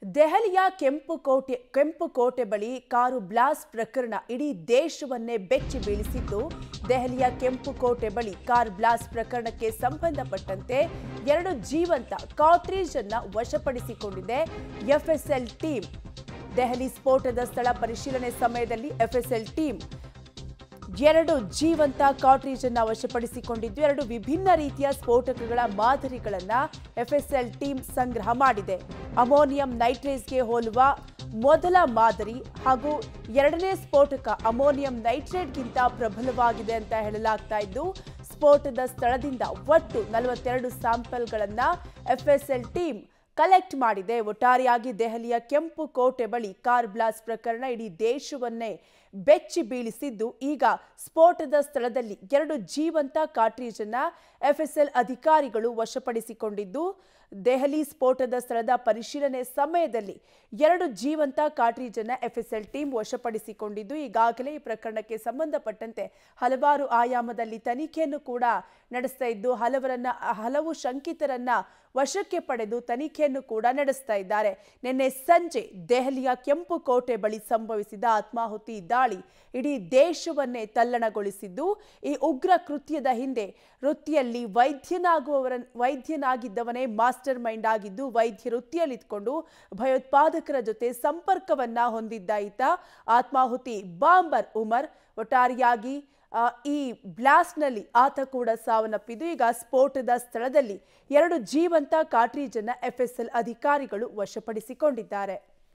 ದೆಹಲಿಯ ಕೆಂಪುಕೋಟೆ ಬಳಿ car blast ಪ್ರಕರಣ ಇಡೀ ದೇಶವನ್ನೇ ಬೆಚ್ಚಿ ಬೀಳಿಸಿದ್ದು, ದೆಹಲಿಯ ಕೆಂಪುಕೋಟೆ ಬಳಿ ಕಾರ್ ಬ್ಲಾಸ್ಟ್ ಪ್ರಕರಣಕ್ಕೆ ಸಂಬಂಧಪಟ್ಟಂತೆ 2 ಜೀವಂತ ಕಾರ್ಟ್ರಿಜ್ ಅನ್ನು ವಶಪಡಿಸಿಕೊಂಡಿದೆ ಎಫ್ಎಸ್ಎಲ್ ಟೀಮ್. ದೆಹಲಿ ಸ್ಫೋಟದ ಸ್ಥಳ ಪರಿಶೀಲನೆ ಸಮಯದಲ್ಲಿ ಎಫ್ಎಸ್ಎಲ್ ಟೀಮ್ 2 ಜೀವಂತ ಕಾರ್ಟ್ರಿಜ್ ಅನ್ನು ವಶಪಡಿಸಿಕೊಂಡಿದ್ದು, 2 ವಿಭಿನ್ನ ರೀತಿಯ ಸ್ಫೋಟಕಗಳ ಮಾದರಿಗಳನ್ನು ಎಫ್ಎಸ್ಎಲ್ ಟೀಮ್ ಸಂಗ್ರಹ ಮಾಡಿದೆ. ಅಮೋನಿಯಂ ನೈಟ್ರೇಟ್ಗೆ ಹೋಲುವ ಮೊದಲ ಮಾದರಿ ಹಾಗೂ 2ನೇ ಸ್ಫೋಟಕ ಅಮೋನಿಯಂ ನೈಟ್ರೇಟ್ಗಿಂತ ಪ್ರಬಲವಾಗಿದೆ ಅಂತ ಹೇಳಲಾಗ್ತಾ ಇದ್ದು, ಸ್ಫೋಟದ ಸ್ಥಳದಿಂದ ಒಟ್ಟು 42 ಸ್ಯಾಂಪಲ್ಗಳನ್ನು ಎಫ್ಎಸ್ಎಲ್ ಟೀಮ್ ಕಲೆಕ್ಟ್ ಮಾಡಿದೆ. ಒಟ್ಟಾರೆಯಾಗಿ ದೆಹಲಿಯ ಕೆಂಪುಕೋಟೆ ಬಳಿ ಕಾರ್ ಬ್ಲಾಸ್ಟ್ ಪ್ರಕರಣ ಇಡೀ ದೇಶವನ್ನೇ ಬೆಚ್ಚಿ ಬೀಳಿಸಿದ್ದು, ಈಗ ಸ್ಫೋಟದ ಸ್ಥಳದಲ್ಲಿ 2 ಜೀವಂತ ಕಾರ್ಟ್ರಿಜ್ ಅನ್ನು ಎಫ್ಎಸ್ಎಲ್ ಅಧಿಕಾರಿಗಳು ವಶಪಡಿಸಿಕೊಂಡಿದ್ದು, ದೆಹಲಿ ಸ್ಫೋಟದ ಸ್ಥಳದ ಪರಿಶೀಲನೆ ಸಮಯದಲ್ಲಿ 2 ಜೀವಂತ ಕಾರ್ಟ್ರಿಜ್ ಅನ್ನು ಎಫ್ಎಸ್ಎಲ್ ಟೀಮ್ ವಶಪಡಿಸಿಕೊಂಡಿದ್ದು, ಈಗಾಗಲೇ ಈ ಪ್ರಕರಣಕ್ಕೆ ಸಂಬಂಧಪಟ್ಟಂತೆ ಹಲವಾರು ಆಯಾಮದಲ್ಲಿ ತನಿಖೆಯನ್ನು ಕೂಡ ನಡೆಸ್ತಾ ಇದ್ದು, ಹಲವು ಶಂಕಿತರನ್ನ ವಶಕ್ಕೆ ಪಡೆದು ತನಿಖೆಯನ್ನು ಕೂಡ ನಡೆಸ್ತಾ ಇದ್ದಾರೆ. ನಿನ್ನೆ ಸಂಜೆ ದೆಹಲಿಯ ಕೆಂಪುಕೋಟೆ ಬಳಿ ಸಂಭವಿಸಿದ ಆತ್ಮಾಹುತಿ ದಾಳಿ ಇಡೀ ದೇಶವನ್ನೇ ತಲ್ಲಣಗೊಳಿಸಿದ್ದು, ಈ ಉಗ್ರ ಕೃತ್ಯದ ಹಿಂದೆ ವೃತ್ತಿಯಲ್ಲಿ ವೈದ್ಯನಾಗಿದ್ದವನೇ ಮಾಸ್ಟರ್ ಮೈಂಡ್ ಆಗಿದ್ದು, ವೈದ್ಯ ವೃತ್ತಿಯಲ್ಲಿದ್ದುಕೊಂಡು ಭಯೋತ್ಪಾದಕರ ಜೊತೆ ಸಂಪರ್ಕವನ್ನ ಹೊಂದಿದ್ದ ಈತ ಆತ್ಮಾಹುತಿ ಬಾಂಬರ್ ಉಮರ್. ಒಟ್ಟಾರೆಯಾಗಿ ಈ ಬ್ಲಾಸ್ಟ್ನಲ್ಲಿ ಆತ ಕೂಡ ಸಾವನ್ನಪ್ಪಿದ್ದು, ಈಗ ಸ್ಫೋಟದ ಸ್ಥಳದಲ್ಲಿ 2 ಜೀವಂತ ಕಾರ್ಟ್ರಿಜ್ ಅನ್ನು ಎಫ್ಎಸ್ಎಲ್ ಅಧಿಕಾರಿಗಳು ವಶಪಡಿಸಿಕೊಂಡಿದ್ದಾರೆ.